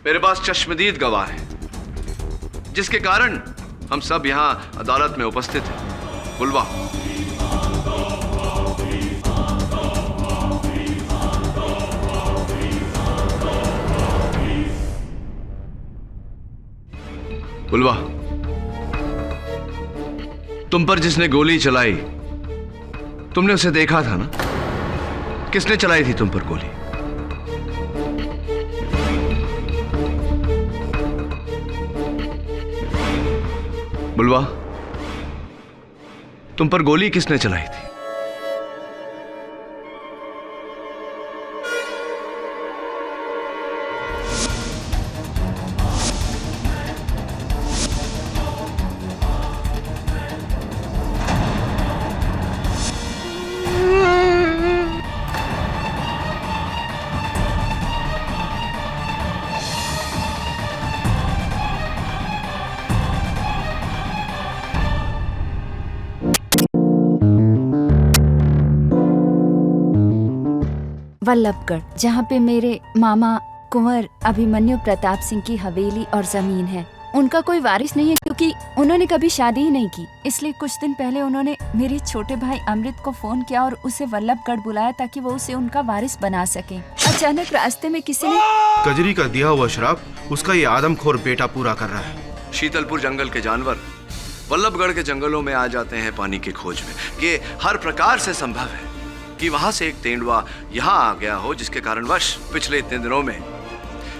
मेरे पास चश्मदीद गवाह है, जिसके कारण हम सब यहां अदालत में उपस्थित हैं। बुलवा, बुलवा, तुम पर जिसने गोली चलाई, तुमने उसे देखा था ना? किसने चलाई थी तुम पर गोली? बुलवा, तुम पर गोली किसने चलाई थी? वल्लभगढ़, जहाँ पे मेरे मामा कुंवर अभिमन्यु प्रताप सिंह की हवेली और जमीन है। उनका कोई वारिस नहीं है क्योंकि उन्होंने कभी शादी ही नहीं की। इसलिए कुछ दिन पहले उन्होंने मेरे छोटे भाई अमृत को फोन किया और उसे वल्लभगढ़ बुलाया ताकि वो उसे उनका वारिस बना सके। अचानक रास्ते में किसी ने कजरी का दिया हुआ शराब उसका ये आदमखोर बेटा पूरा कर रहा है। शीतलपुर जंगल के जानवर वल्लभगढ़ के जंगलों में आ जाते हैं पानी की खोज में। ये हर प्रकार से संभव है कि वहां से एक तेंदुआ यहाँ आ गया हो, जिसके कारणवश पिछले इतने दिनों में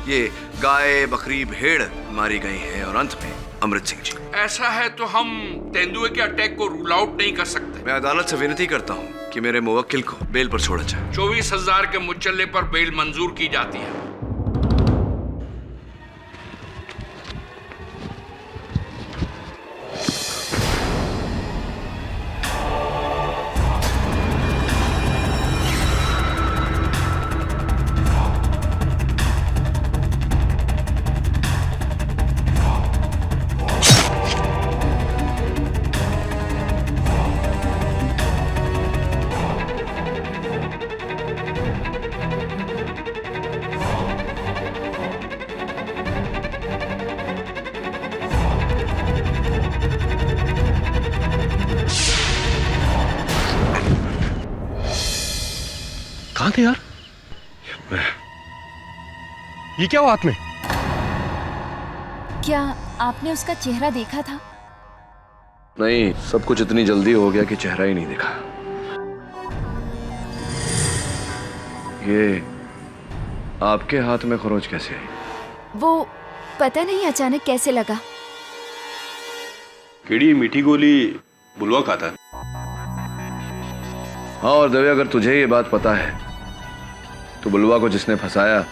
ये गाय, बकरी, भेड़ मारी गई हैं और अंत में अमृत सिंह जी। ऐसा है तो हम तेंदुए के अटैक को रूल आउट नहीं कर सकते। मैं अदालत से विनती करता हूँ कि मेरे मुवक्किल को बेल पर छोड़ा जाए। 24,000 के मुचल्ले पर बेल मंजूर की जाती है। कहाँ थे यार? ये क्या हुआ हाथ में? क्या आपने उसका चेहरा देखा था? नहीं, सब कुछ इतनी जल्दी हो गया कि चेहरा ही नहीं दिखा। ये आपके हाथ में खरोंच कैसे आई? वो पता नहीं अचानक कैसे लगा। केड़ी मीठी गोली बुलवा खाता है। हाँ, और दवे, अगर तुझे ये बात पता है तो बुलवा को जिसने फंसाया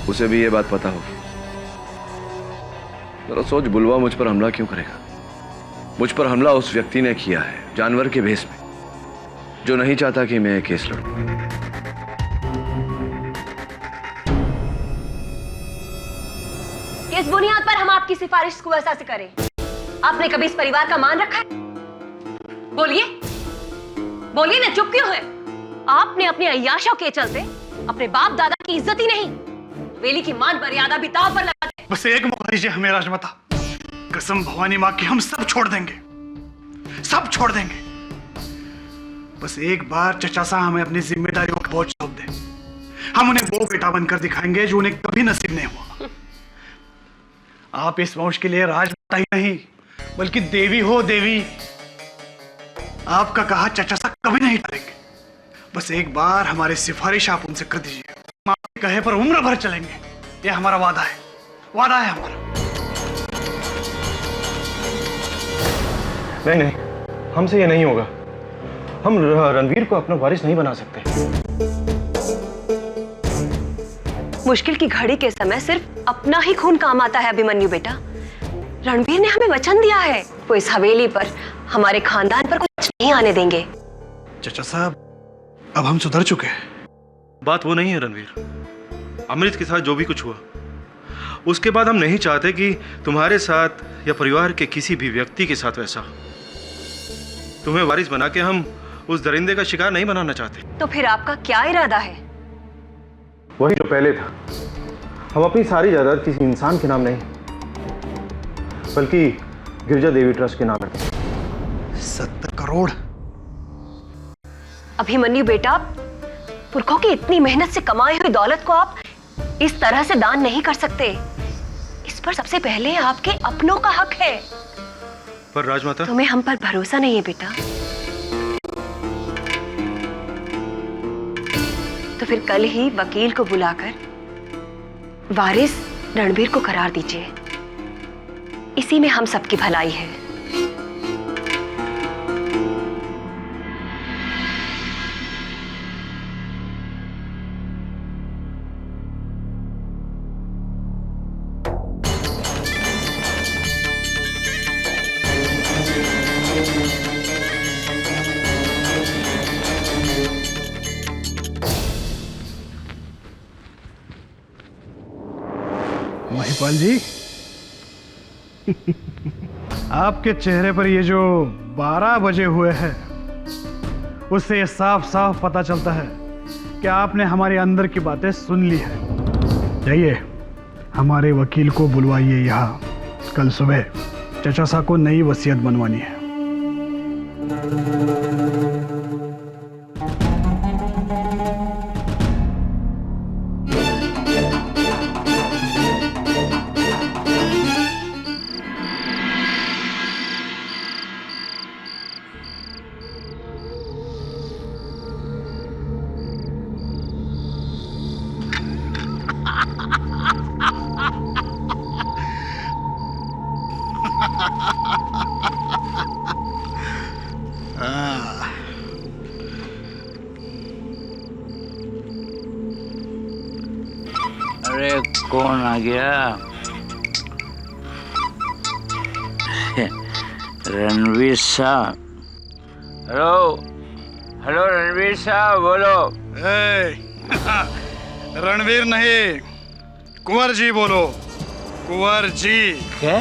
उसे भी ये बात पता होगी। जरा सोच, बुलवा मुझ पर हमला क्यों करेगा? मुझ पर हमला उस व्यक्ति ने किया है, जानवर के भेष में, जो नहीं चाहता कि मैं केस लड़ूं। किस बुनियाद पर हम आपकी सिफारिश को ऐसा से करें? आपने कभी इस परिवार का मान रखा है? बोलिए, बोलिए ना, चुप क्यों है? आपने अपने अय्याशों के चलते अपने बाप दादा की इज्जत ही नहीं, हवेली की मान मर्यादा भी दांव पर लगा दे। बस एक मौका दीजिए हमें राजमाता। कसम भवानी माँ की, हम सब छोड़ देंगे, सब छोड़ देंगे। बस एक बार चचा साहब हमें अपनी जिम्मेदारियों का बोझ सौंप दे। हम उन्हें वो बेटा बनकर दिखाएंगे जो उन्हें कभी नसीब नहीं हुआ। आप इस वंश के लिए राजमाता ही नहीं बल्कि देवी हो, देवी। आपका कहा चचा साहब कभी नहीं टालेंगे। बस एक बार हमारी सिफारिश आप उनसे कर दीजिए। हम आपके कहे पर उम्र भर चलेंगे, यह हमारा वादा है, वादा है हमारा। नहीं नहीं, हमसे ये नहीं होगा। हम रणवीर को अपना वारिस नहीं बना सकते। मुश्किल की घड़ी के समय सिर्फ अपना ही खून काम आता है अभिमन्यु बेटा। रणवीर ने हमें वचन दिया है, वो इस हवेली पर, हमारे खानदान पर कुछ नहीं आने देंगे। चचा साहब, अब हम सुधर चुके हैं। बात वो नहीं है रणवीर। अमृत के साथ जो भी कुछ हुआ, उसके बाद हम नहीं चाहते कि तुम्हारे साथ या परिवार के किसी भी व्यक्ति के साथ वैसा। तुम्हें वारिस बना के हम उस दरिंदे का शिकार नहीं बनाना चाहते। तो फिर आपका क्या इरादा है? वही जो पहले था। हम अपनी सारी जायदाद किसी इंसान के नाम नहीं बल्कि गिरजा देवी ट्रस्ट के नाम रखते हैं। 70 करोड़? अभिमन्यु बेटा, पुरखों की इतनी मेहनत से कमाई हुई दौलत को आप इस तरह से दान नहीं कर सकते। इस पर सबसे पहले आपके अपनों का हक है। पर राजमाता, तुम्हें हम पर भरोसा नहीं है बेटा, तो फिर कल ही वकील को बुलाकर वारिस रणबीर को करार दीजिए। इसी में हम सबकी भलाई है। महिपाल जी, आपके चेहरे पर ये जो 12 बजे हुए हैं, उससे ये साफ साफ पता चलता है कि आपने हमारे अंदर की बातें सुन ली है। जाइए, हमारे वकील को बुलवाइए यहाँ। कल सुबह चचा साहब को नई वसीयत बनवानी है। अरे कौन आ गया? रणवीर साहब। हेलो हेलो रणवीर साहब, बोलो। रणवीर नहीं, कुंवर जी बोलो। कुंवर जी। क्या?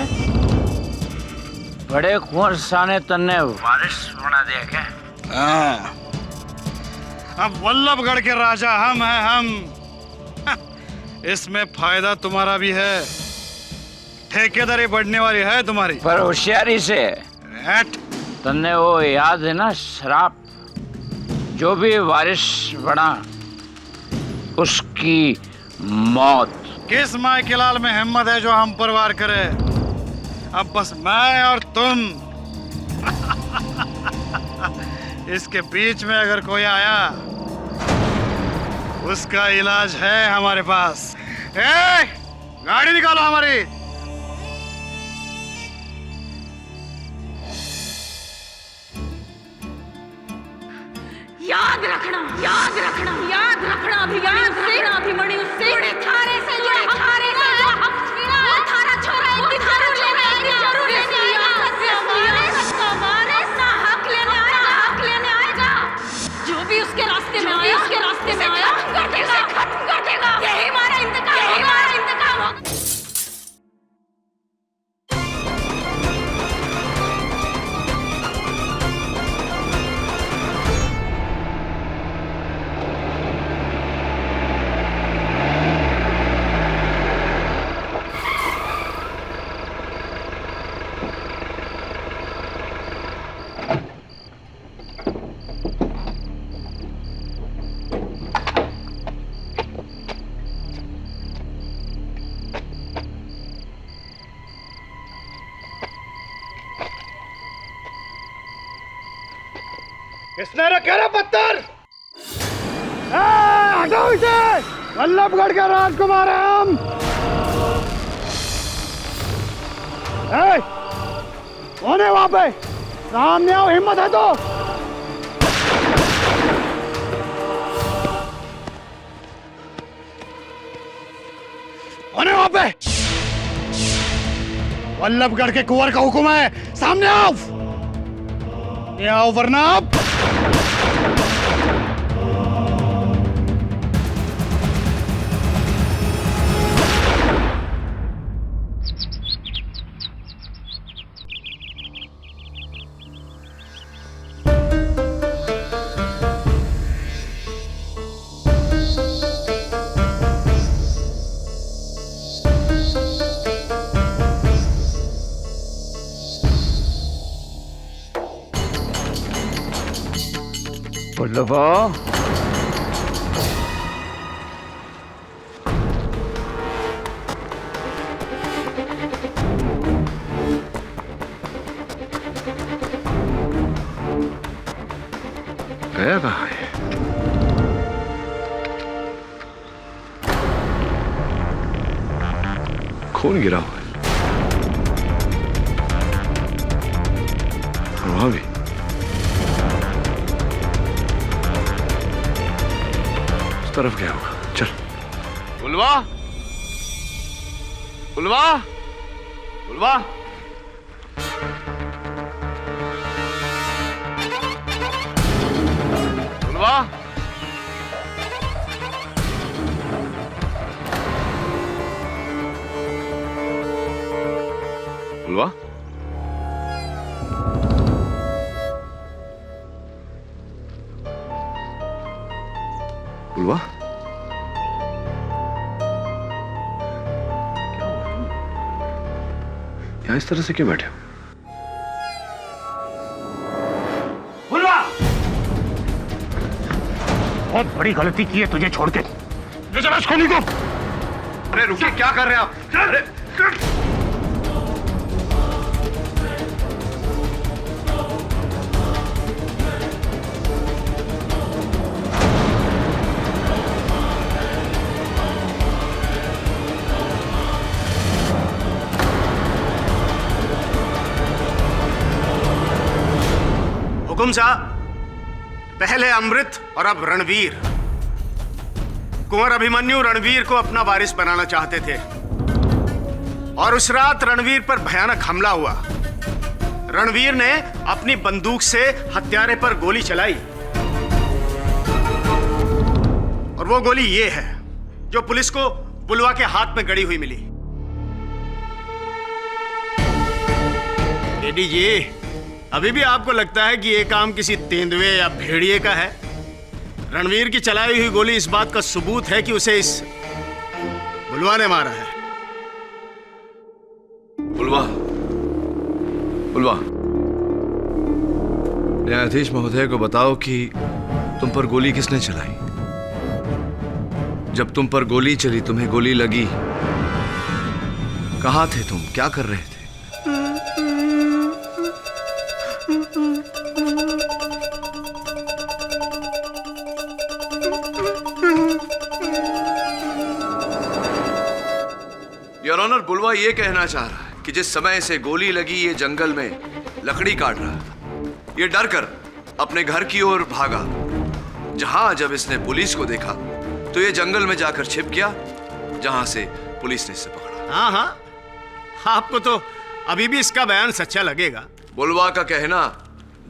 बड़े कुंवर साने तन्ने वारिस बना दिया क्या? हाँ, अब वल्लभगढ़ के राजा हम हैं, हम। इसमें फायदा तुम्हारा भी है, ठेकेदारी बढ़ने वाली है तुम्हारी। पर होशियारी से। तन्ने वो याद है ना शराब, जो भी वारिस बना उसकी मौत। किस माय के लाल में हिम्मत है जो हम पर वार करे? अब बस मैं और तुम। इसके बीच में अगर कोई आया, उसका इलाज है हमारे पास। गाड़ी निकालो हमारी। याद रखना, याद रखना, याद रखना, अभिमन्यु से थारे से जो थारे से जो हक छीना, वो थारा छोरा एक दिन जरूर लेने आएगा, जरूर लेने आएगा। अपना हक लेने आएगा, हक लेने आएगा। जो भी उसके रास्ते में आया, उसके रास्ते में आया, खत्म कर देगा। यही हमारा इंतकाम, यही हमारा इंतकाम होगा। किसने रखे रे पत्थर? हटाओ इसे! वल्लभगढ़ के राजकुमार हैं हम। कौन है वहां पे? सामने आओ, हिम्मत है तो। कौन है वहां पे? वल्लभगढ़ के कुंवर का हुक्म है, सामने आओ। ये आओ वरना आप। बुलबो, गया कहाँ है? खून गिरा हुआ है और वहां भी। उस तरफ गया होगा। चल। बुलवा, बुलवा, बुलवा। बुलवा, बुलवा। बुलवा, यहाँ इस तरह से क्यों बैठे हो? बुलवा, बहुत बड़ी गलती की है तुझे छोड़ के। ले चला इसको को। अरे रुकिए, क्या कर रहे हैं आप? अरे हुकुम साहब, पहले अमृत और अब रणवीर। कुंवर अभिमन्यु रणवीर को अपना वारिस बनाना चाहते थे और उस रात रणवीर पर भयानक हमला हुआ। रणवीर ने अपनी बंदूक से हत्यारे पर गोली चलाई और वो गोली ये है जो पुलिस को बुलवा के हाथ में गड़ी हुई मिली। एडी जी, अभी भी आपको लगता है कि ये काम किसी तेंदुए या भेड़िए का है? रणवीर की चलाई हुई गोली इस बात का सबूत है कि उसे इस बुलवा ने मारा है। बुलवा, बुलवा, न्यायाधीश महोदय को बताओ कि तुम पर गोली किसने चलाई? जब तुम पर गोली चली, तुम्हें गोली लगी, कहां थे तुम? क्या कर रहे थे? योर ऑनर, बुलवा ये कहना चाह रहा है कि जिस समय से गोली लगी ये जंगल में लकड़ी काट रहा था। ये डर कर अपने घर की ओर भागा। जहां जब इसने पुलिस को देखा तो ये जंगल में जाकर छिप गया, जहां से पुलिस ने इसे पकड़ा। हाँ हाँ, आपको तो अभी भी इसका बयान सच्चा लगेगा। बुलवा का कहना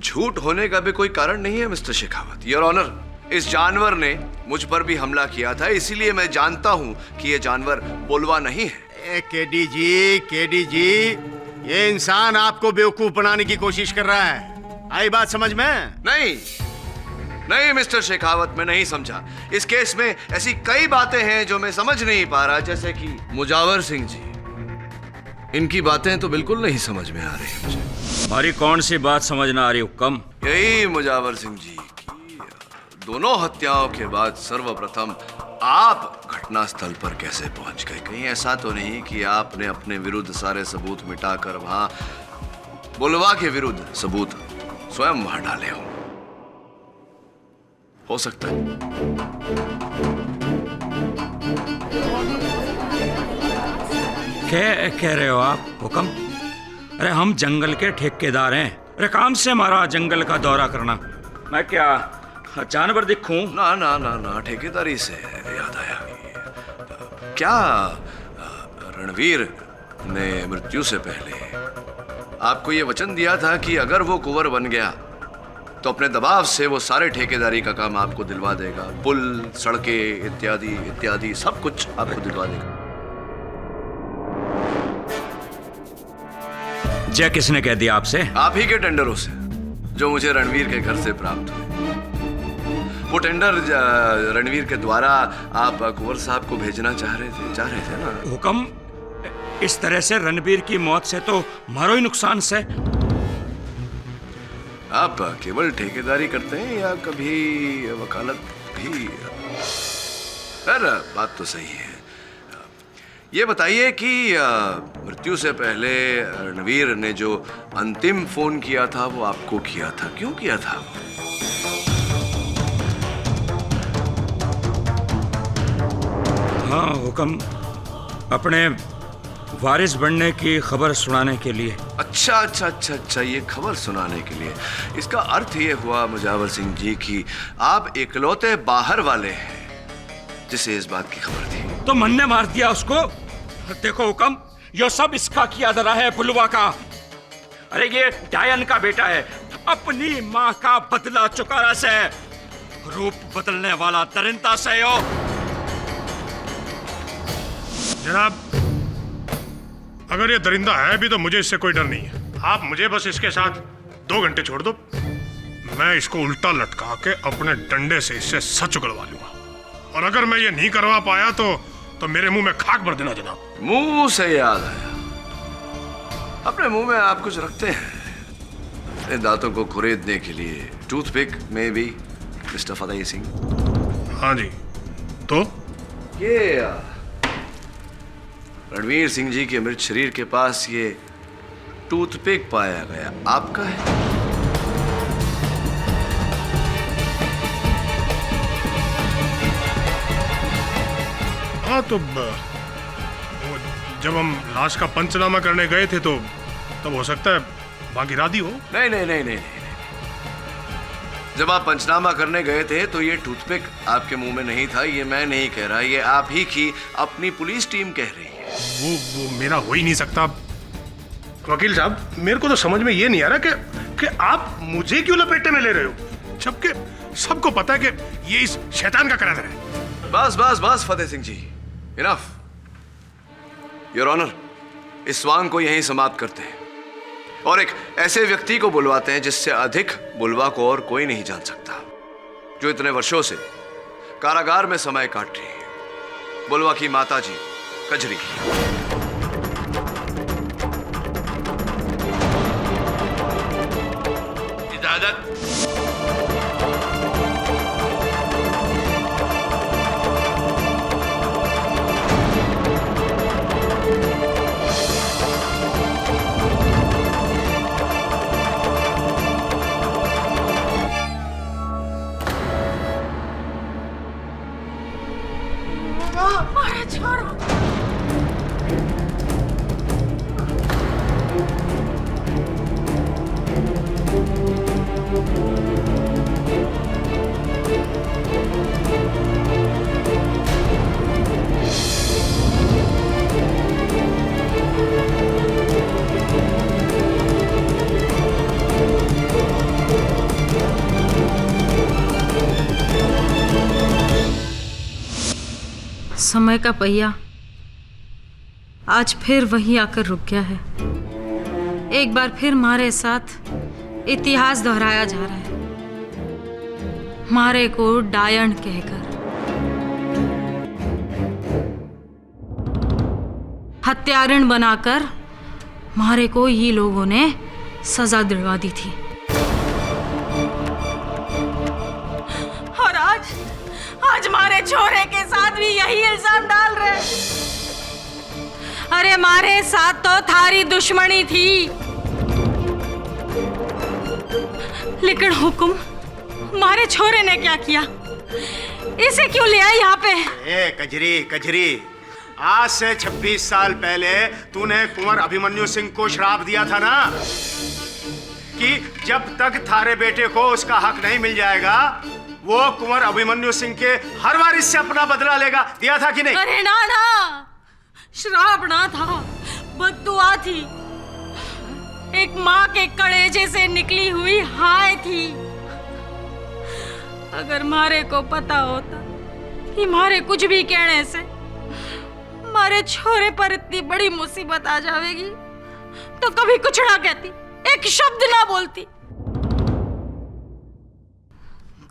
झूठ होने का भी कोई कारण नहीं है मिस्टर शेखावत। योर ऑनर, इस जानवर ने मुझ पर भी हमला किया था, इसीलिए मैं जानता हूं कि यह जानवर बुलवा नहीं है। केडी जी, ये इंसान आपको बेवकूफ बनाने की कोशिश कर रहा है। आई बात समझ में? नहीं नहीं मिस्टर शेखावत, मैं नहीं समझा। इस केस में ऐसी कई बातें हैं जो मैं समझ नहीं पा रहा, जैसे कि मुजावर सिंह जी, इनकी बातें तो बिल्कुल नहीं समझ में आ रही मुझे। हमारी कौन सी बात समझ ना आ रही हुक्म? यही मुजावर सिंह जी की दोनों हत्याओं के बाद सर्वप्रथम आप घटनास्थल पर कैसे पहुंच गए? कहीं ऐसा तो नहीं कि आपने अपने विरुद्ध सारे सबूत मिटाकर वहां बुलवा के विरुद्ध सबूत स्वयं वहां डाले हो सकता है। क्या कह रहे हो आप हुक्म? अरे हम जंगल के ठेकेदार हैं। अरे काम से हमारा जंगल का दौरा करना। मैं क्या जानवर दिखूं? ना ना ना ना, ठेकेदारी से याद आया, क्या रणवीर ने मृत्यु से पहले आपको ये वचन दिया था कि अगर वो कुंवर बन गया तो अपने दबाव से वो सारे ठेकेदारी का काम आपको दिलवा देगा? पुल, सड़कें इत्यादि इत्यादि सब कुछ आपको दिलवा देगा। जय किसने कह दिया आपसे? आप ही के टेंडरों से जो मुझे रणवीर के घर से प्राप्त हुए। वो टेंडर रणवीर के द्वारा आप कुंवर साहब को भेजना चाह रहे थे ना? हुक्म, इस तरह से रणवीर की मौत से तो हमारा ही नुकसान से। आप केवल ठेकेदारी करते हैं या कभी वकालत भी? खैर, बात तो सही है। ये बताइए कि मृत्यु से पहले रणवीर ने जो अंतिम फोन किया था वो आपको किया था, क्यों किया था? हाँ हुक्म, अपने वारिस बनने की खबर सुनाने के लिए। अच्छा अच्छा अच्छा अच्छा, ये खबर सुनाने के लिए। इसका अर्थ ये हुआ मुजावर सिंह जी कि आप इकलौते बाहर वाले हैं जिसे इस बात की खबर थी। तो मन ने मार दिया उसको। देखो हुक्म, ये सब इसका किया धरा है, पुलवा का। अरे ये डायन का बेटा है, अपनी माँ का बदला चुका से, रूप बदलने वाला दरिंदा से हो। जनाब, अगर ये दरिंदा है भी तो मुझे इससे कोई डर नहीं है। आप मुझे बस इसके साथ 2 घंटे छोड़ दो, मैं इसको उल्टा लटका के अपने डंडे से इससे सच उगलवा लूंगा। और अगर मैं ये नहीं करवा पाया तो मेरे मुंह में खाक भर देना जनाब। मुंह से याद आया, अपने मुंह में आप कुछ रखते हैं अपने दांतों को खुरेदने के लिए? टूथपिक में भी मिस्टर फतेह सिंह? हाँ जी। तो ये रणवीर सिंह जी के मृत शरीर के पास ये टूथपिक पाया गया, आपका है? हाँ, तो जब हम लाश का पंचनामा करने गए थे तो तब हो सकता है बाकी राधी हो। नहीं नहीं नहीं नहीं, जब आप पंचनामा करने गए थे तो ये टूथपिक आपके मुंह में नहीं था। ये मैं नहीं कह रहा, ये आप ही की अपनी पुलिस टीम कह रही है। वो मेरा हो ही नहीं सकता। वकील साहब, मेरे को तो समझ में ये नहीं आ रहा कि आप मुझे क्यों लपेटे में ले रहे हो, जबकि सबको पता है कि ये इस शैतान का करार है। बस बस बस फतेह सिंह जी, इनफ। योर ऑनर, इस स्वांग को यहीं समाप्त करते हैं और एक ऐसे व्यक्ति को बुलवाते हैं जिससे अधिक बुलवा को और कोई नहीं जान सकता, जो इतने वर्षों से कारागार में समय काट रही है। बुलवा की माता जी कजरी। इजाजत। मारा छोरो। समय का पहिया आज फिर वहीं आकर रुक गया है। एक बार फिर हमारे साथ इतिहास दोहराया जा रहा है, मारे को डायन कहकर। हत्यारण बनाकर मारे को ही लोगों ने सजा दिलवा दी थी। और आज मारे छोरे के साथ भी यही इल्जाम डाल रहे। अरे मारे साथ तो थारी दुश्मनी थी, लेकिन हुक्म मारे छोरे ने क्या किया? इसे क्यों ले आया यहाँ पे? ए कजरी, आज से 26 साल पहले तूने कुंवर अभिमन्यु सिंह को श्राप दिया था ना कि जब तक थारे बेटे को उसका हक नहीं मिल जाएगा वो कुंवर अभिमन्यु सिंह के हर वारिस से अपना बदला लेगा। दिया था कि नहीं? अरे ना, श्राप ना था, बद्दुआ थी। एक माँ के कलेजे से निकली हुई हाय थी। अगर मारे को पता होता कि मारे कुछ भी कहने से मारे छोरे पर इतनी बड़ी मुसीबत आ जाएगी तो कभी कुछ ना कहती, एक शब्द ना बोलती।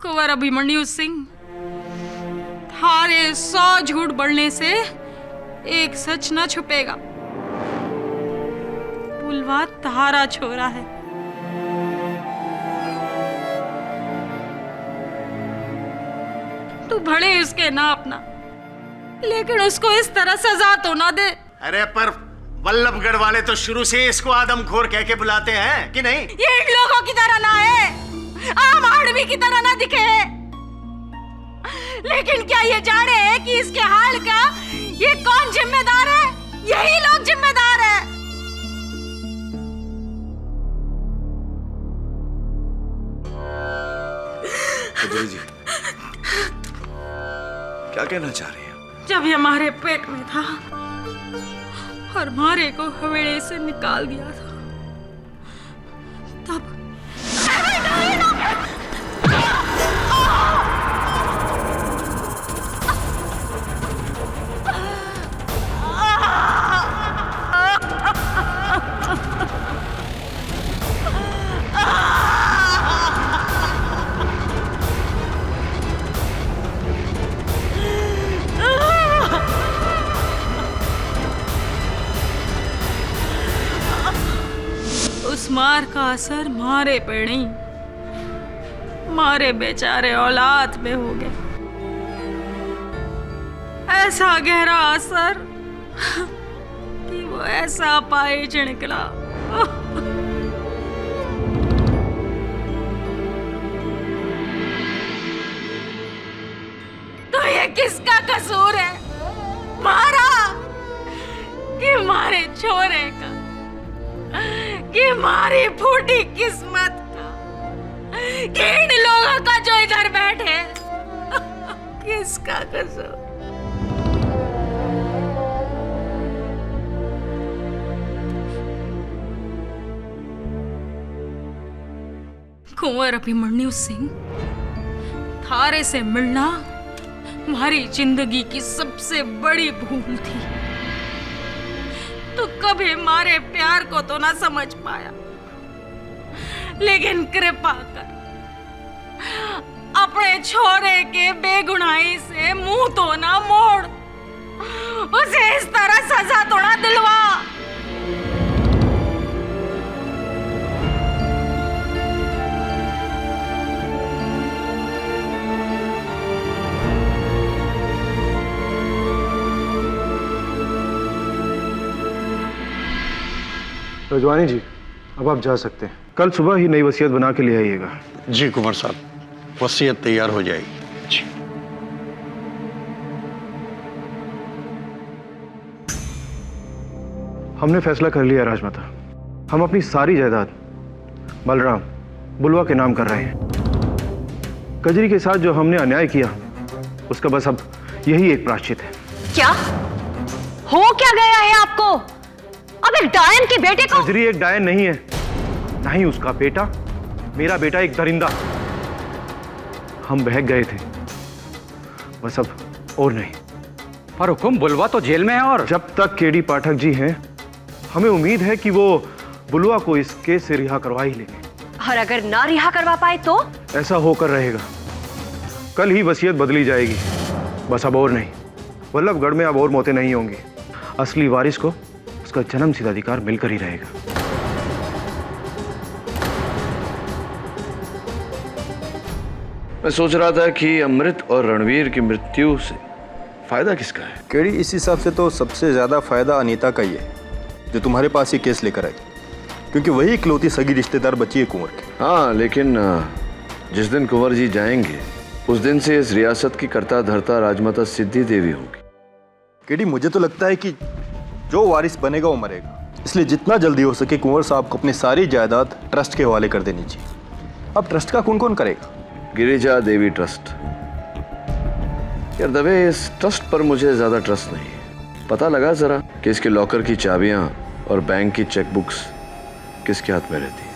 कुंवर अभिमन्यु सिंह, थारे 100 झूठ बढ़ने से एक सच ना छुपेगा। पुलवा तारा छोरा है, तू भले उसके ना अपना, लेकिन उसको इस तरह सजा तो ना दे। अरे पर वल्लभगढ़ वाले तो शुरू से इसको आदमखोर कह के बुलाते हैं कि नहीं? ये इन लोगों की तरह ना है, आम आदमी की तरह ना दिखे, लेकिन क्या ये जाने कि इसके हाल का ये कौन जिम्मेदार है? यही लोग जिम्मेदार है। कजरी जी, क्या कहना चाह रही हैं? जब ये हमारे पेट में था और मारे को हवेली से निकाल दिया था, तब उस मार का असर मारे पे नहीं, मारे बेचारे औलाद में हो गया। ऐसा गहरा असर कि वो ऐसा पाए निकला। तो ये किसका कसूर है? मारा कि मारे छोरे का, कि मारी फूटी किस्मत का, कि इन लोगों का जो इधर बैठे, किसका कसूर? कुंवर अभिमन्यु सिंह, थारे से मिलना हमारी जिंदगी की सबसे बड़ी भूल थी। तो कभी हमारे प्यार को तो ना समझ पाया, लेकिन कृपा कर अपने छोरे के बेगुनाही से मुंह तो ना मोड़, उसे इस तरह सजा तो ना दिलवा। रजवानी जी, अब आप जा सकते हैं। कल सुबह ही नई वसीयत बना के ले आइएगा। जी कुंवर साहब, वसीयत तैयार हो जाएगी। जी। हमने फैसला कर लिया राजमाता, हम अपनी सारी जायदाद बलराम बुलवा के नाम कर रहे हैं। कजरी के साथ जो हमने अन्याय किया, उसका बस अब यही एक प्रायश्चित है। क्या हो क्या गया है आपको? अब एक डायन के बेटे को? कजरी एक डायन नहीं है, नहीं उसका बेटा, मेरा बेटा एक दरिंदा। हम बहक गए थे, बस अब और नहीं। पर हुकुम, बुलवा तो जेल में है और जब तक केडी पाठक जी हैं, हमें उम्मीद है कि वो बुलवा को इस केस से रिहा करवा ही लेंगे। और अगर ना रिहा करवा पाए तो? ऐसा होकर रहेगा, कल ही वसीयत बदली जाएगी, बस अब और नहीं। वल्लभगढ़ में अब और मौतें नहीं होंगी, असली वारिस को उसका जन्म सिद्ध अधिकार मिलकर ही रहेगा। मैं सोच रहा था कि अमृत और रणवीर की मृत्यु से फायदा किसका है? केडी, इस हिसाब से तो सबसे ज्यादा फायदा अनीता का ही है, जो तुम्हारे पास ये केस लेकर आई, क्योंकि वही इकलौती सगी रिश्तेदार बची है कुंवर की। हाँ, लेकिन जिस दिन कुंवर जी जाएंगे, उस दिन से इस रियासत की कर्ता धर्ता राजमाता सिद्धि देवी होगी। केडी, मुझे तो लगता है कि जो वारिस बनेगा वो मरेगा, इसलिए जितना जल्दी हो सके कुंवर साहब को अपनी सारी जायदाद ट्रस्ट के हवाले कर देनी चाहिए। अब ट्रस्ट का कौन कौन करेगा? गिरिजा देवी ट्रस्ट। यार दवे, इस ट्रस्ट पर मुझे ज्यादा ट्रस्ट नहीं है। पता लगा जरा कि इसके लॉकर की चाबियां और बैंक की चेकबुक्स किसके हाथ में रहती है?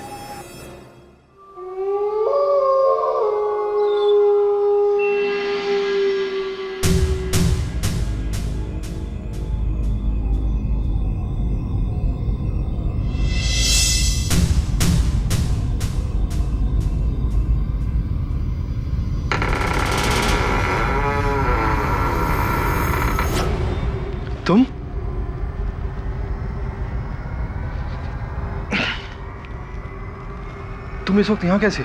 तुम इस वक्त यहाँ कैसे?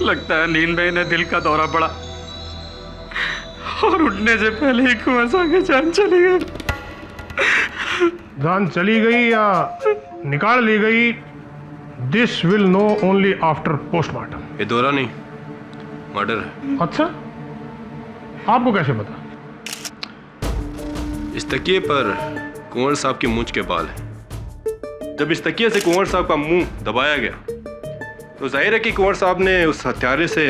लगता है नींद में इन्हें दिल का दौरा पड़ा और उठने से पहले ही कुंवर साहब की जान चली गई। जान चली गई या निकाल ली गई, this will know only after postmortem. ये दौरा नहीं, मर्डर है। अच्छा, आपको कैसे पता? इस तकिए पर कुंवर साहब की मूंछ के बाल हैं। जब इस तकिए से कुंवर साहब का मुंह दबाया गया तो जाहिर है कि कुंवर साहब ने उस हत्यारे से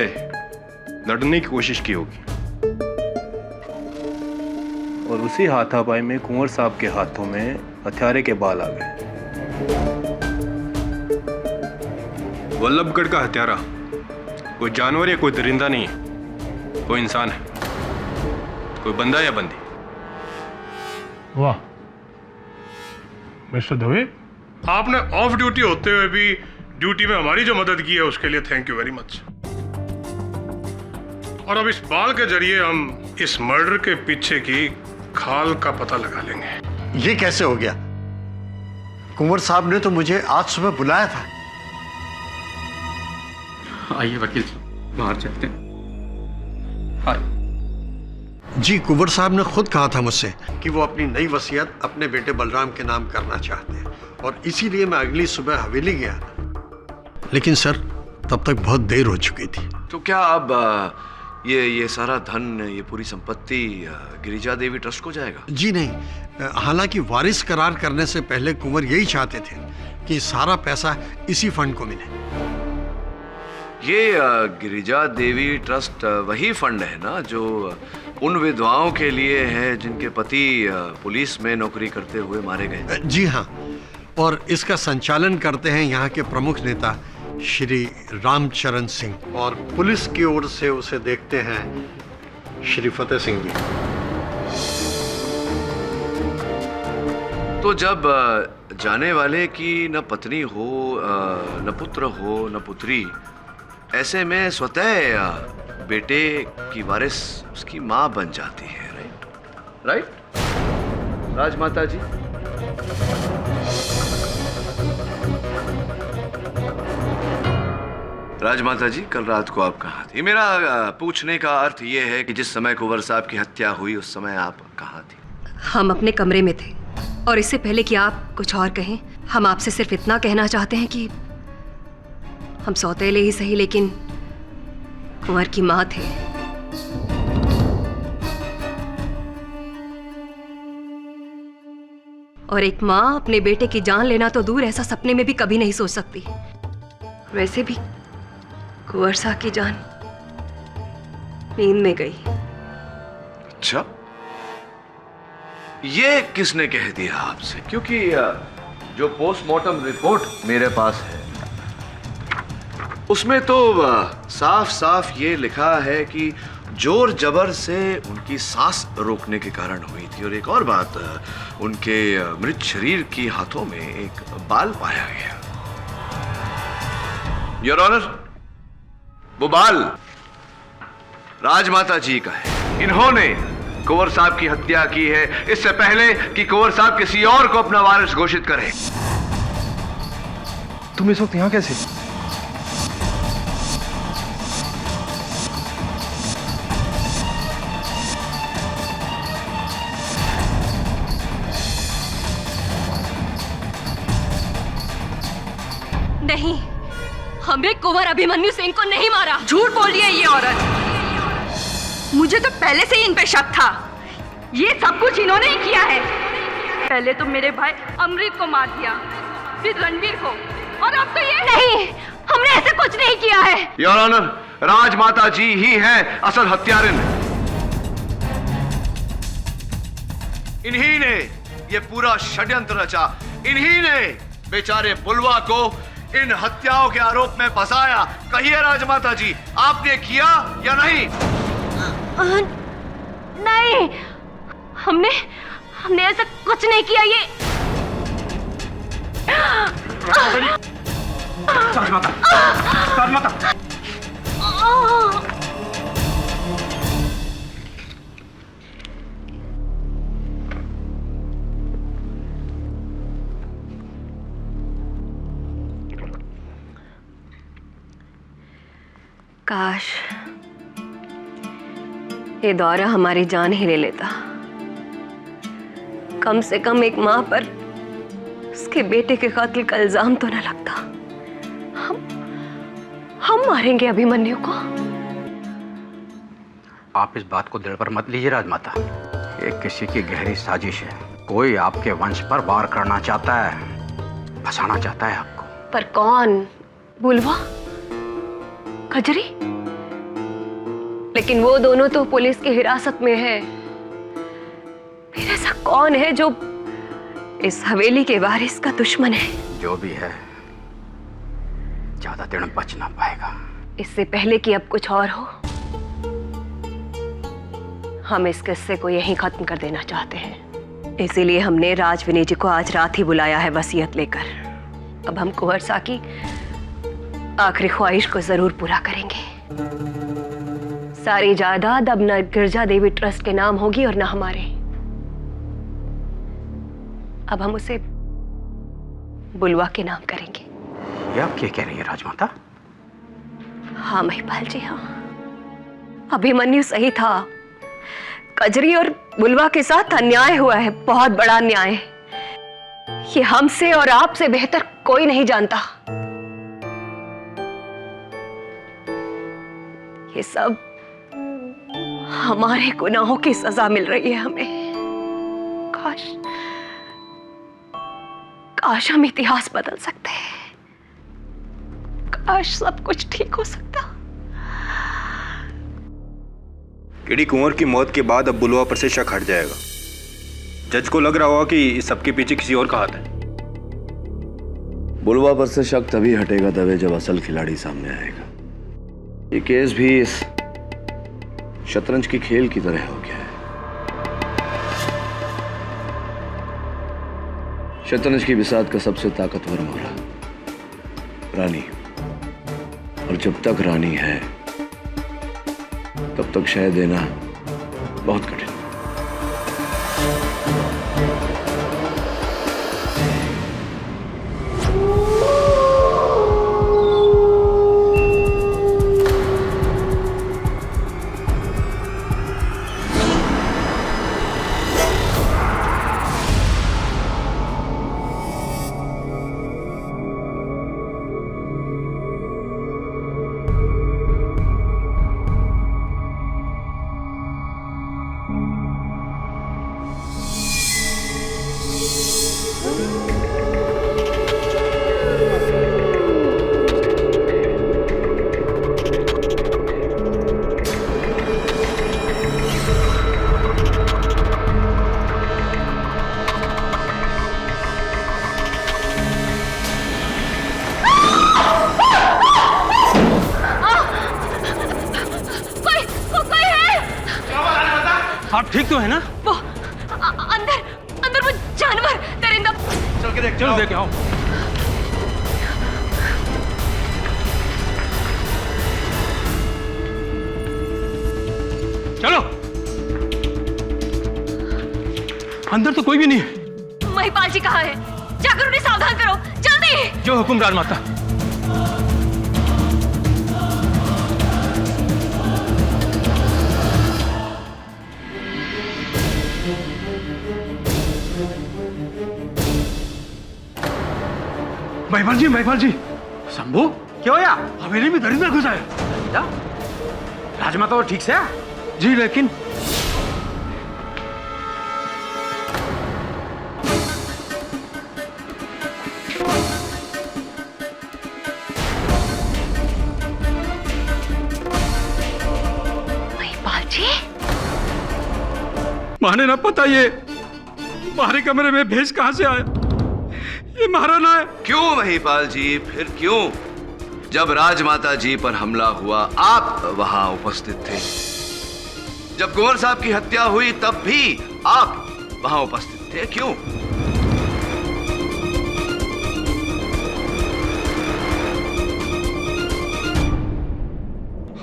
लड़ने की कोशिश की होगी और उसी हाथापाई में कुंवर साहब के हाथों में हथियारे के बाल आ गए। वल्लभगढ़ का हत्यारा कोई जानवर या कोई दरिंदा नहीं है, कोई इंसान है, कोई बंदा या बंदी। वाह मिस्टर दवे, आपने ऑफ ड्यूटी होते हुए भी ड्यूटी में हमारी जो मदद की है उसके लिए थैंक यू वेरी मच। और अब इस बाल के जरिए हम इस मर्डर के पीछे की खाल का पता लगा लेंगे। ये कैसे हो गया? कुंवर साहब ने तो मुझे आज सुबह बुलाया था। आइए वकील साहब, बाहर चलते हैं। हाँ जी, कुंवर साहब ने खुद कहा था मुझसे कि वो अपनी नई वसीयत अपने बेटे बलराम के नाम करना चाहते हैं और इसीलिए मैं अगली सुबह हवेली गया। लेकिन सर तब तक बहुत देर हो चुकी थी। तो क्या अब ये सारा धन, ये पूरी संपत्ति गिरिजा देवी ट्रस्ट को जाएगा? जी नहीं, हालांकि वारिस करार करने से पहले कुंवर यही चाहते थे कि सारा पैसा इसी फंड को मिले। ये गिरिजा देवी ट्रस्ट वही फंड है ना जो उन विधवाओं के लिए है जिनके पति पुलिस में नौकरी करते हुए मारे गए? जी हाँ, और इसका संचालन करते हैं यहाँ के प्रमुख नेता श्री रामचरण सिंह और पुलिस की ओर से उसे देखते हैं श्री फतेह सिंह जी। तो जब जाने वाले की न पत्नी हो, न पुत्र हो, न पुत्री, ऐसे में स्वतः बेटे की वारिस उसकी मां बन जाती है। राइट राजमाता जी? राजमाता जी, कल रात को आप कहाँ थी? मेरा पूछने का अर्थ ये है कि जिस समय कुंवर साहब की हत्या हुई उस समय आप कहाँ थी? हम अपने कमरे में थे और इससे पहले कि आप कुछ और कहें, हम आपसे सिर्फ इतना कहना चाहते हैं कि हम सौतेले ही सही लेकिन कुंवर की माँ थे। और एक माँ अपने बेटे की जान लेना तो दूर, ऐसा सपने में भी कभी नहीं सोच सकती। वैसे भी कुंवर साहब की जान नींद में गई। अच्छा, ये किसने कह दिया आपसे? क्योंकि जो पोस्टमार्टम रिपोर्ट मेरे पास है उसमें तो साफ साफ ये लिखा है कि जोर जबर से उनकी सांस रोकने के कारण हुई थी। और एक और बात, उनके मृत शरीर के हाथों में एक बाल पाया गया। योर ऑनर, वो बाल राजमाता जी का है। इन्होंने कुंवर साहब की हत्या की है इससे पहले कि कुंवर साहब किसी और को अपना वारिस घोषित करे। तुम इस वक्त यहां कैसे? नहीं, हमने कुंवर अभिमन्यु सिंह को नहीं मारा। झूठ बोल रही है ये औरत। मुझे तो पहले से ही इन पे शक था। ये सब कुछ इन्होंने ही किया है। पहले तो मेरे भाई अमृत को मार दिया, फिर रणवीर को, और अब तो ये। नहीं, हमने ऐसे कुछ नहीं किया है। योर ऑनर, राजमाता जी ही हैं असल हत्यारिन। इन्हीं ने ये पूरा षड्यंत्र रचा। इन्हीं ने बेचारे बुलवा को इन हत्याओं के आरोप में फंसाया। कहिए राजमाता जी, आपने किया या नहीं? नहीं, हमने ऐसा कुछ नहीं किया। ये राजमाता, काश ये दौरा हमारी जान ही ले लेता। कम से कम एक माँ पर उसके बेटे के कातिल का इल्जाम तो न लगता। हम मारेंगे अभिमन्यु को। आप इस बात को दिल पर मत लीजिए राजमाता। ये किसी की गहरी साजिश है। कोई आपके वंश पर वार करना चाहता है, फंसाना चाहता है आपको। पर कौन? बुलवा? खजरी? लेकिन वो दोनों तो पुलिस की हिरासत में है। फिर ऐसा कौन है जो इस हवेली के वारिस का दुश्मन है? जो भी है, ज्यादा दिन बच ना पाएगा। इससे पहले कि अब कुछ और हो, हम इस किस्से को यहीं खत्म कर देना चाहते हैं। इसीलिए हमने राजविनय जी को आज रात ही बुलाया है वसीयत लेकर। अब हम कुंवर सा की आखिरी ख्वाहिश को जरूर पूरा करेंगे। सारी जायदाद अब न गिरजा देवी ट्रस्ट के नाम होगी और न हमारे। अब हम उसे बुलवा के नाम करेंगे। ये आप क्या कह रही है राजमाता? हाँ महिपाल जी, हाँ। अभिमन्यु सही था। कजरी और बुलवा के साथ अन्याय हुआ है, बहुत बड़ा अन्याय। ये हमसे और आपसे बेहतर कोई नहीं जानता। ये सब हमारे गुनाहों की सजा मिल रही है हमें। काश हम इतिहास बदल सकते हैं। काश सब कुछ ठीक हो सकता। केडी कुंवर की मौत के बाद अब बुलवा पर से शक हट जाएगा। जज को लग रहा होगा कि इस सबके पीछे किसी और का हाथ है। बुलवा पर से शक तभी हटेगा तभी जब असल खिलाड़ी सामने आएगा। ये केस भी इस शतरंज की खेल की तरह हो गया है। शतरंज की बिसात का सबसे ताकतवर मोहरा रानी, और जब तक रानी है तब तक शह देना बहुत कठिन। आप ठीक तो है ना? वो अंदर वो जानवर दरिंदा। चल के देख, चलो देख आओ। चलो। अंदर तो कोई भी नहीं है। महिपाल जी कहाँ है? जाकर उन्हें सावधान करो, जल्दी। जो हुकुम राजमाता। महिपाल जी। शंभू, क्या होया? हवेली में दरिंदा घुसा है। राजमाता ठीक से? जी, लेकिन महिपाल जी, माने ना पता ये हमारे कमरे में भेज कहां से आया? ये महाराना है। क्यों महिपाल जी, फिर क्यों? जब राजमाता जी पर हमला हुआ आप वहां उपस्थित थे। जब कुंवर साहब की हत्या हुई तब भी आप वहां उपस्थित थे। क्यों?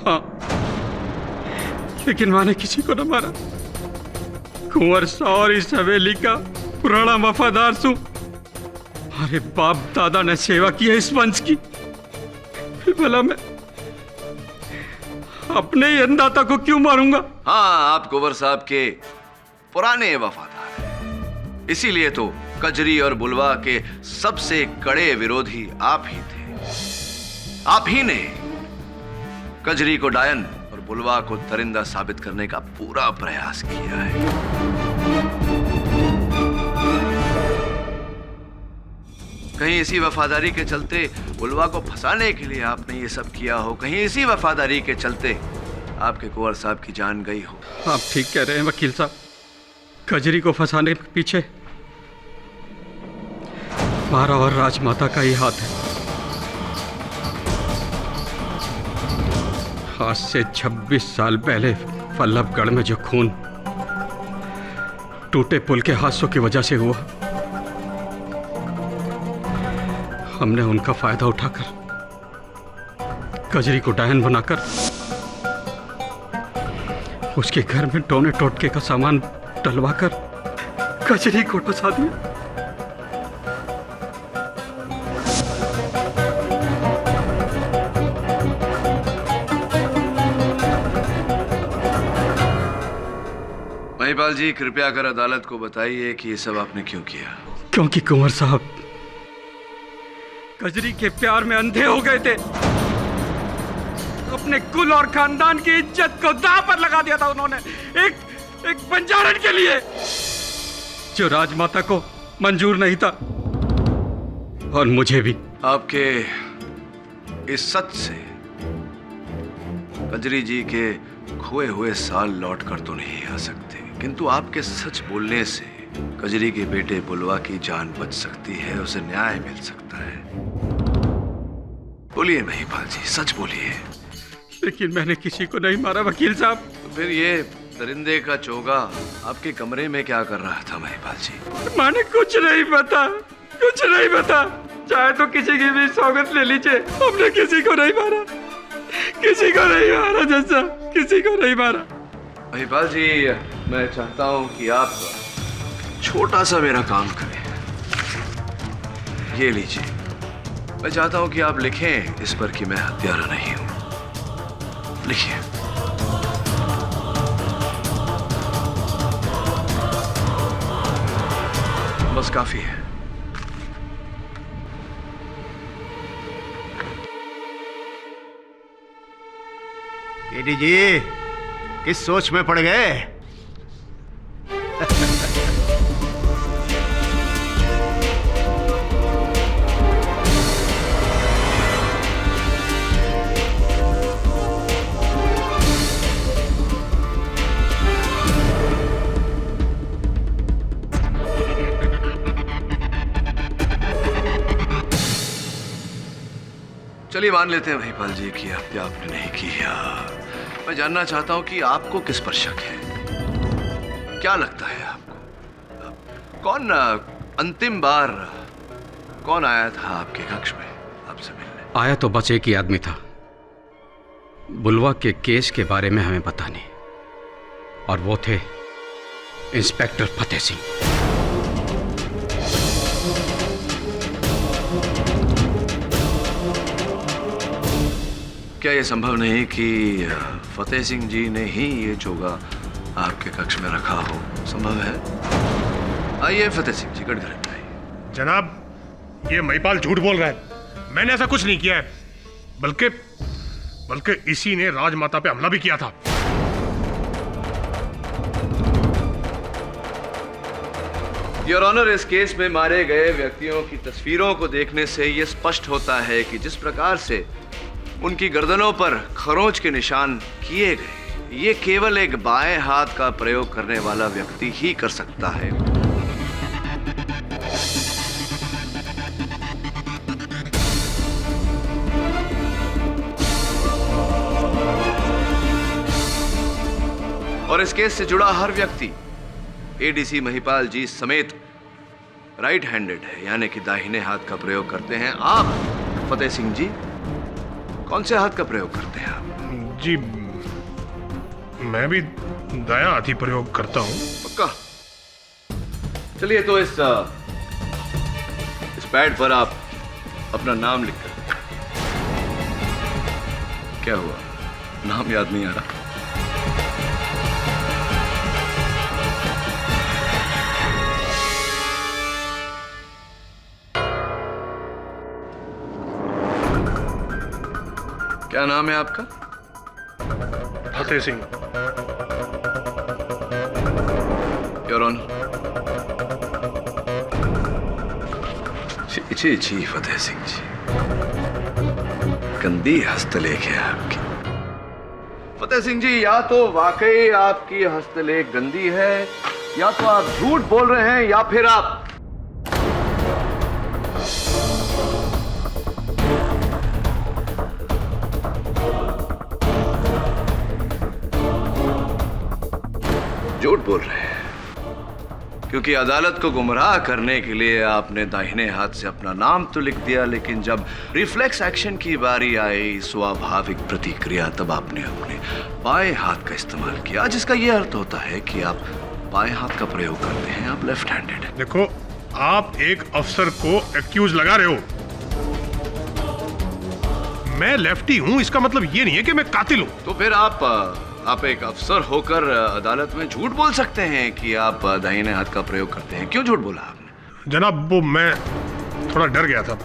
हाँ, लेकिन माने किसी को न मारा। कुंवर साहब और इस हवेली का पुराना वफादार सू। हमारे बाप दादा ने सेवा की है इस वंश की। फिर भला अपने ही अन्नदाता को क्यों मारूंगा? हाँ, आप कुंवर साहब के पुराने वफादार हैं। इसीलिए तो कजरी और बुलवा के सबसे कड़े विरोधी आप ही थे। आप ही ने कजरी को डायन और बुलवा को दरिंदा साबित करने का पूरा प्रयास किया है। कहीं इसी वफादारी के चलते बुलवा को फंसाने के लिए आपने ये सब किया हो, कहीं इसी वफादारी के चलते आपके कुंवर साहब की जान गई हो। आप ठीक कह रहे हैं वकील साहब। कजरी को फंसाने के पीछे हमारा और राजमाता का ही हाथ है। आज से 26 साल पहले वल्लभगढ़ में जो खून टूटे पुल के हादसों की वजह से हुआ, हमने उनका फायदा उठाकर कजरी को डायन बनाकर उसके घर में टोने टोटके का सामान डलवाकर कजरी को फंसा दिया। महिपाल जी, कृपया कर अदालत को बताइए कि ये सब आपने क्यों किया। क्योंकि कुंवर साहब कजरी के प्यार में अंधे हो गए थे। अपने कुल और खानदान की इज्जत को दांव पर लगा दिया था उन्होंने, एक बंजारन के लिए जो राजमाता को मंजूर नहीं था, और मुझे भी। आपके इस सच से कजरी जी के खोए हुए साल लौट कर तो नहीं आ सकते, किंतु आपके सच बोलने से कजरी के बेटे बुलवा की जान बच सकती है, उसे न्याय मिल सकता है। बोलिए महिपाल जी, सच बोलिए। लेकिन मैंने किसी को नहीं मारा वकील साहब। तो फिर ये दरिंदे का चोगा आपके कमरे में क्या कर रहा था महिपाल जी? माने कुछ नहीं पता, कुछ नहीं पता। चाहे तो किसी की भी सौगत ले लीजिए, हमने किसी को नहीं मारा, किसी को नहीं मारा जैसा, किसी को नहीं मारा। महिपाल जी, मैं चाहता हूं कि आप छोटा सा मेरा काम करें। ये लीजिए, मैं चाहता हूं कि आप लिखें इस पर कि मैं हत्यारा नहीं हूं। लिखिए। बस काफी है। केडी जी, किस सोच में पड़ गए? चलिए मान लेते हैं महिपाल जी कि हत्या आपने नहीं किया। मैं जानना चाहता हूं कि आपको किस पर शक है। क्या लगता है आपको? कौन अंतिम बार कौन आया था आपके कक्ष में आपसे मिलने? आया तो बस एक ही आदमी था। बुलवा के केस के बारे में हमें पता नहीं, और वो थे इंस्पेक्टर फतेह सिंह। क्या ये संभव नहीं कि फतेह सिंह जी ने ही ये चोगा आपके कक्ष में रखा हो? संभव है। आइए फतेह सिंह जी, कटघरे में आइए। जनाब, ये महिपाल झूठ बोल रहा है। मैंने ऐसा कुछ नहीं किया है, बल्कि इसी ने राजमाता पे हमला भी किया था। योर ऑनर, इस केस में मारे गए व्यक्तियों की तस्वीरों को देखने से यह स्पष्ट होता है कि जिस प्रकार से उनकी गर्दनों पर खरोंच के निशान किए गए, ये केवल एक बाएं हाथ का प्रयोग करने वाला व्यक्ति ही कर सकता है। और इस केस से जुड़ा हर व्यक्ति एडीसी महिपाल जी समेत राइट हैंडेड है, यानी कि दाहिने हाथ का प्रयोग करते हैं। आप फतेह सिंह जी कौन से हाथ का प्रयोग करते हैं आप? जी, मैं भी दायां हाथ ही प्रयोग करता हूं। पक्का? चलिए तो इस पैड पर आप अपना नाम लिख कर। क्या हुआ? नाम याद नहीं आ रहा। क्या नाम है आपका? फतेह सिंह। Your honour. जी जी फतेह सिंह जी, गंदी हस्तलेख है आपकी। फतेह सिंह जी, या तो वाकई आपकी हस्तलेख गंदी है, या तो आप झूठ बोल रहे हैं, या फिर आप झूठ बोल रहे हैं, क्योंकि अदालत को गुमराह करने के लिए आपने दाहिने हाथ से अपना नाम तो लिख दिया, लेकिन जब रिफ्लेक्स एक्शन की बारी आई, स्वाभाविक प्रतिक्रिया, तब आपने अपने बाएं हाथ का इस्तेमाल किया, जिसका यह अर्थ होता है कि आप बाएं हाथ का प्रयोग करते हैं, आप लेफ्ट हैंडेड हैं। देखो, आप एक अफसर को एक्यूज लगा रहे हो। मैं लेफ्टी हूं, इसका मतलब ये नहीं है कि मैं कातिल हूं। तो फिर आप एक अफसर होकर अदालत में झूठ बोल सकते हैं कि आप दाहिने हाथ का प्रयोग करते हैं। क्यों झूठ बोला आपने? जनाब, वो मैं थोड़ा डर गया था।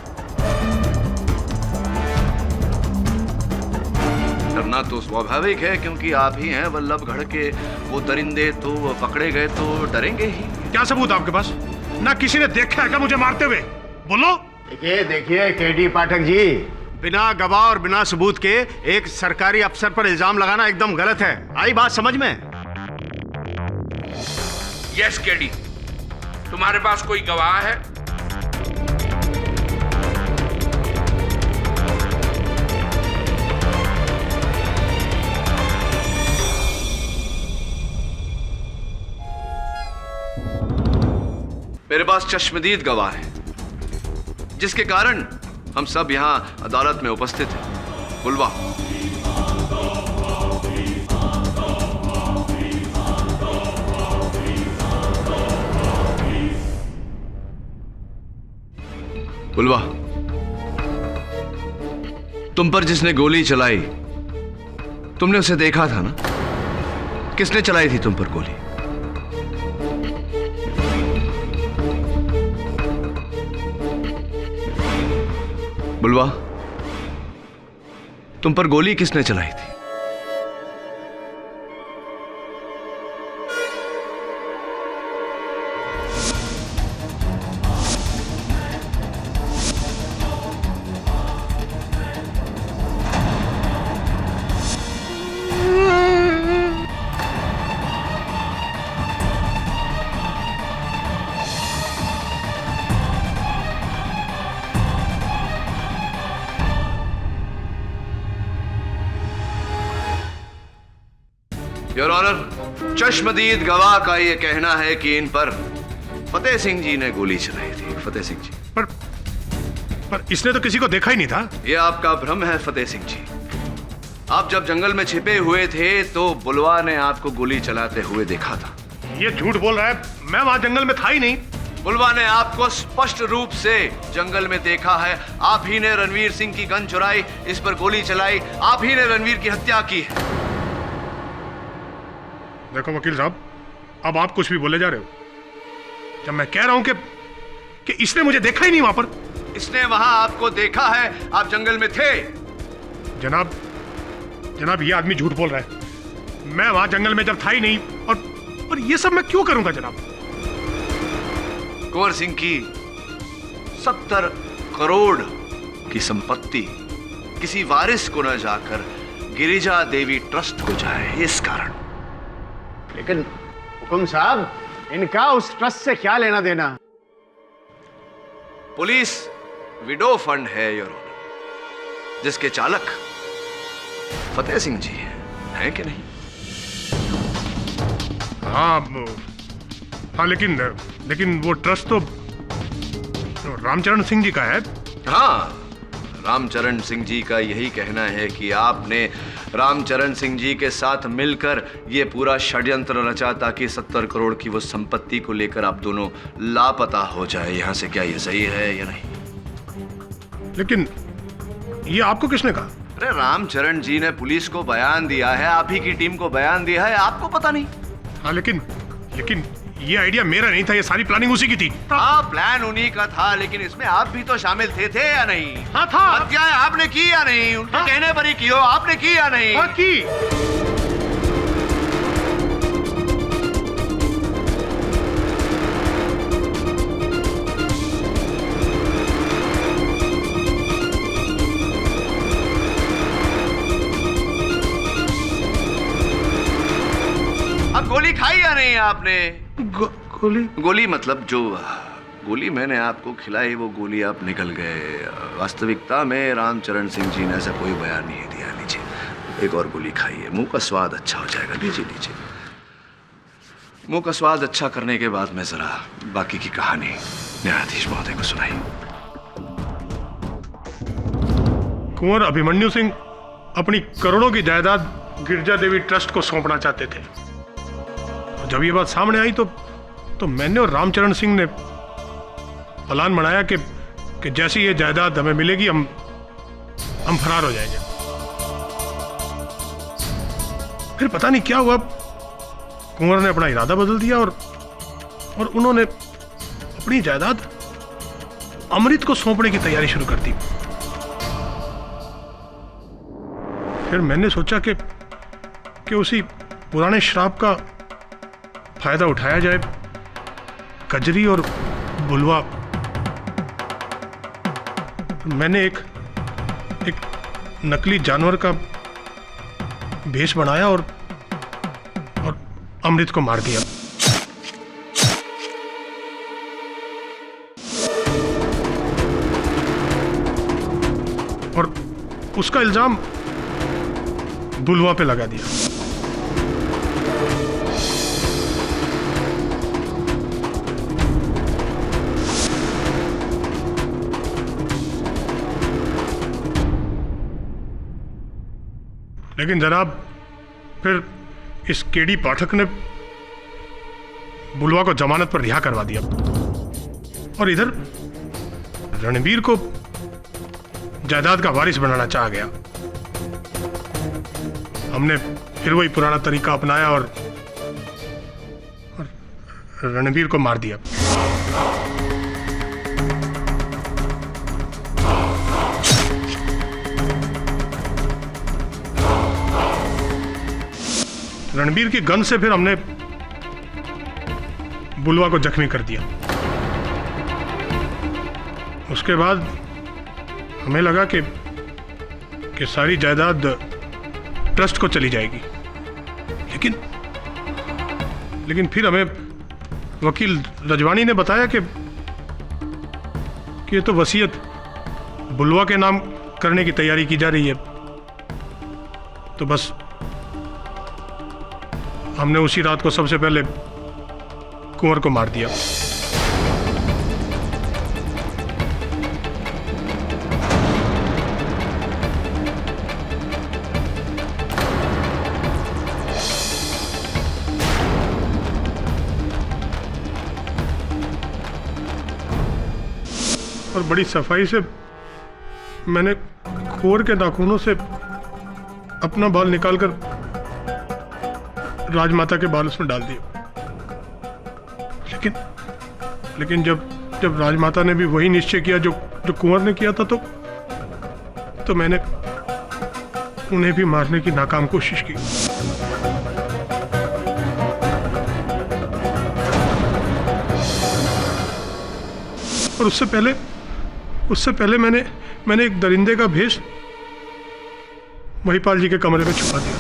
डरना तो स्वाभाविक है, क्योंकि आप ही हैं वल्लभगढ़ के वो दरिंदे, तो पकड़े गए तो डरेंगे ही। क्या सबूत आपके पास? ना किसी ने देखा है क्या मुझे मारते हुए? बोलो। देखिए केडी पाठक जी, बिना गवाह और बिना सबूत के एक सरकारी अफसर पर इल्जाम लगाना एकदम गलत है। आई बात समझ में? यस केडी, तुम्हारे पास कोई गवाह है? मेरे पास चश्मदीद गवाह है, जिसके कारण हम सब यहां अदालत में उपस्थित हैं। बुलवा। बुलवा, तुम पर जिसने गोली चलाई, तुमने उसे देखा था ना? किसने चलाई थी तुम पर गोली? बुलवा, तुम पर गोली किसने चलाई थी? योर ऑनर, चश्मदीद गवाह का यह कहना है कि इन पर फतेह सिंह जी ने गोली चलाई थी। फतेह सिंह जी। पर इसने तो किसी को देखा ही नहीं था। यह आपका भ्रम है फतेह सिंह जी। आप जब जंगल में छिपे हुए थे तो बुलवा ने आपको गोली चलाते हुए देखा था। ये झूठ बोल रहा है, मैं वहां जंगल में था ही नहीं। बुलवा ने आपको स्पष्ट रूप से जंगल में देखा है। आप ही ने रणवीर सिंह की गन चुराई, इस पर गोली चलाई, आप ही ने रणवीर की हत्या की है। देखो वकील साहब, अब आप कुछ भी बोले जा रहे हो। जब मैं कह रहा हूं कि इसने मुझे देखा ही नहीं वहां पर। इसने वहां आपको देखा है, आप जंगल में थे। जनाब, ये आदमी झूठ बोल रहा है। मैं वहां जंगल में जब था ही नहीं, और ये सब मैं क्यों करूंगा जनाब? कुंवर सिंह की 70 करोड़ की संपत्ति किसी वारिस को न जाकर गिरिजा देवी ट्रस्ट को जाए, इस कारण। लेकिन हुकुम साहब, इनका उस ट्रस्ट से क्या लेना देना? पुलिस विडो फंड है योर ऑनर, जिसके चालक फतेह सिंह जी हैं कि नहीं? हाँ, लेकिन वो ट्रस्ट तो रामचरण सिंह जी का है। हाँ, रामचरण सिंह जी का यही कहना है कि आपने रामचरण सिंह जी के साथ मिलकर ये पूरा षड्यंत्र रचा ताकि 70 करोड़ की वो संपत्ति को लेकर आप दोनों लापता हो जाए यहां से। क्या ये सही है या नहीं? लेकिन ये आपको किसने कहा? अरे रामचरण जी ने पुलिस को बयान दिया है, आप ही की टीम को बयान दिया है, आपको पता नहीं? हाँ लेकिन ये आइडिया मेरा नहीं था, ये सारी प्लानिंग उसी की थी। हाँ प्लान उन्हीं का था, लेकिन इसमें आप भी तो शामिल थे या नहीं? हाँ था। हत्याएं आपने की या नहीं? उनके कहने पर ही की हो, आपने की या नहीं? हाँ की। अब गोली खाई या नहीं आपने? गोली मतलब जो गोली मैंने आपको खिलाई वो गोली आप निकल गए। वास्तविकता में रामचरण सिंह जी ने ऐसा कोई बयान नहीं दिया। लीजिए एक और गोली खाइए, मुंह का स्वाद अच्छा हो जाएगा। लीजिए लीजिए, मुंह का स्वाद अच्छा करने के बाद मैं जरा बाकी की कहानी न्यायाधीश महोदय को सुनाई। कुंवर अभिमन्यु सिंह अपनी करोड़ों की जायदाद गिरजा देवी ट्रस्ट को सौंपना चाहते थे। जब ये बात सामने आई तो मैंने और रामचरण सिंह ने प्लान बनाया कि जैसी ये जायदाद हमें मिलेगी हम फरार हो जाएंगे। फिर पता नहीं क्या हुआ, कुंवर ने अपना इरादा बदल दिया और उन्होंने अपनी जायदाद अमृत को सौंपने की तैयारी शुरू कर दी। फिर मैंने सोचा कि उसी पुराने श्राप का फायदा उठाया जाए। कजरी और बुलवा, मैंने एक नकली जानवर का भेष बनाया और अमृत को मार दिया। और उसका इल्जाम बुलवा पे लगा दिया। लेकिन जनाब फिर इस केडी पाठक ने बुलवा को जमानत पर रिहा करवा दिया और इधर रणबीर को जायदाद का वारिस बनाना चाहा गया। हमने फिर वही पुराना तरीका अपनाया और रणबीर को मार दिया। रणबीर की गन से फिर हमने बुलवा को जख्मी कर दिया। उसके बाद हमें लगा कि सारी जायदाद ट्रस्ट को चली जाएगी, लेकिन फिर हमें वकील रजवानी ने बताया कि ये तो वसीयत बुलवा के नाम करने की तैयारी की जा रही है। तो बस हमने उसी रात को सबसे पहले कुंवर को मार दिया। और बड़ी सफाई से मैंने खोर के नाखूनों से अपना बाल निकालकर राजमाता के बाल उसमें डाल दिए। लेकिन जब राजमाता ने भी वही निश्चय किया जो कुंवर ने किया था तो मैंने उन्हें भी मारने की नाकाम कोशिश की। और उससे पहले मैंने एक दरिंदे का भेष महिपाल जी के कमरे में छुपा दिया।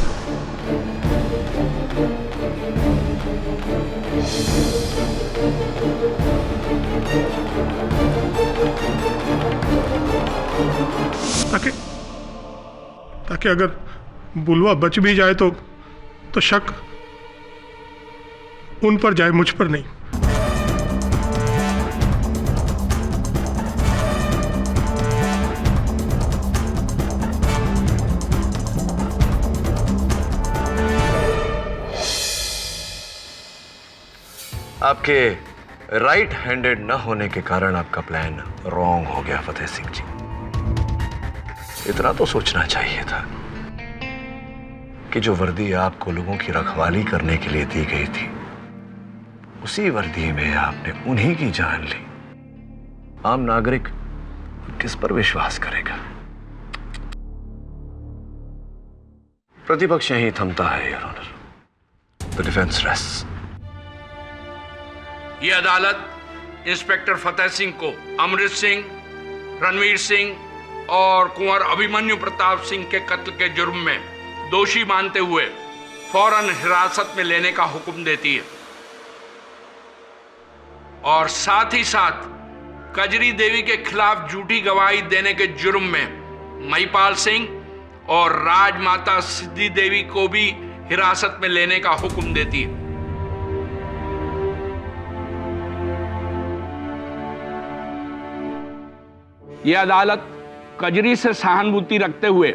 ताकि अगर बुलवा बच भी जाए तो शक उन पर जाए, मुझ पर नहीं। आपके राइट हैंडेड न होने के कारण आपका प्लान रॉन्ग हो गया फतेह सिंह जी। इतना तो सोचना चाहिए था कि जो वर्दी आपको लोगों की रखवाली करने के लिए दी गई थी, उसी वर्दी में आपने उन्हीं की जान ली। आम नागरिक किस पर विश्वास करेगा? प्रतिपक्ष यहीं थमता है, your honour. The defence rests. ये अदालत इंस्पेक्टर फतेह सिंह को अमृत सिंह, रणवीर सिंह और कुंवर अभिमन्यु प्रताप सिंह के कत्ल के जुर्म में दोषी मानते हुए फौरन हिरासत में लेने का हुक्म देती है और साथ ही साथ कजरी देवी के खिलाफ झूठी गवाही देने के जुर्म में महिपाल सिंह और राजमाता सिद्धि देवी को भी हिरासत में लेने का हुक्म देती है। यह अदालत कजरी से सहानुभूति रखते हुए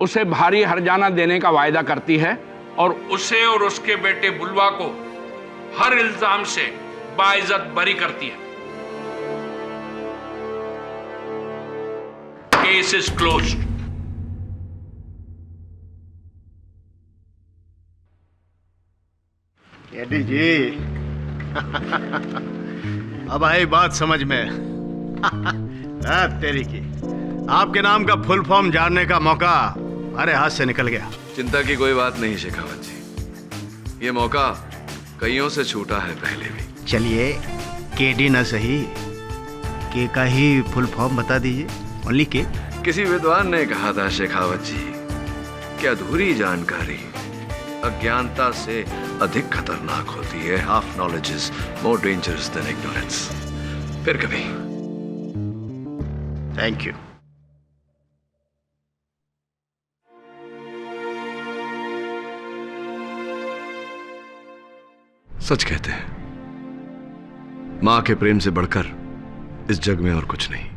उसे भारी हर्जाना देने का वायदा करती है और उसे और उसके बेटे बुलवा को हर इल्जाम से बाइज्जत बरी करती है। Case is closed. एडी जी अब आई बात समझ में। तेरी की आपके नाम का फुल फॉर्म जानने का मौका हमारे हाथ से निकल गया। चिंता की कोई बात नहीं शेखावत जी, ये मौका कईयों से छूटा है पहले भी। चलिए केडी न सही, के का ही फुल फॉर्म बता दीजिए। ओनली के। किसी विद्वान ने कहा था शेखावत जी कि अधूरी जानकारी अज्ञानता से अधिक खतरनाक होती है। Half knowledge is more dangerous than ignorance. फिर कभी। Thank you. सच कहते हैं, मां के प्रेम से बढ़कर इस जग में और कुछ नहीं।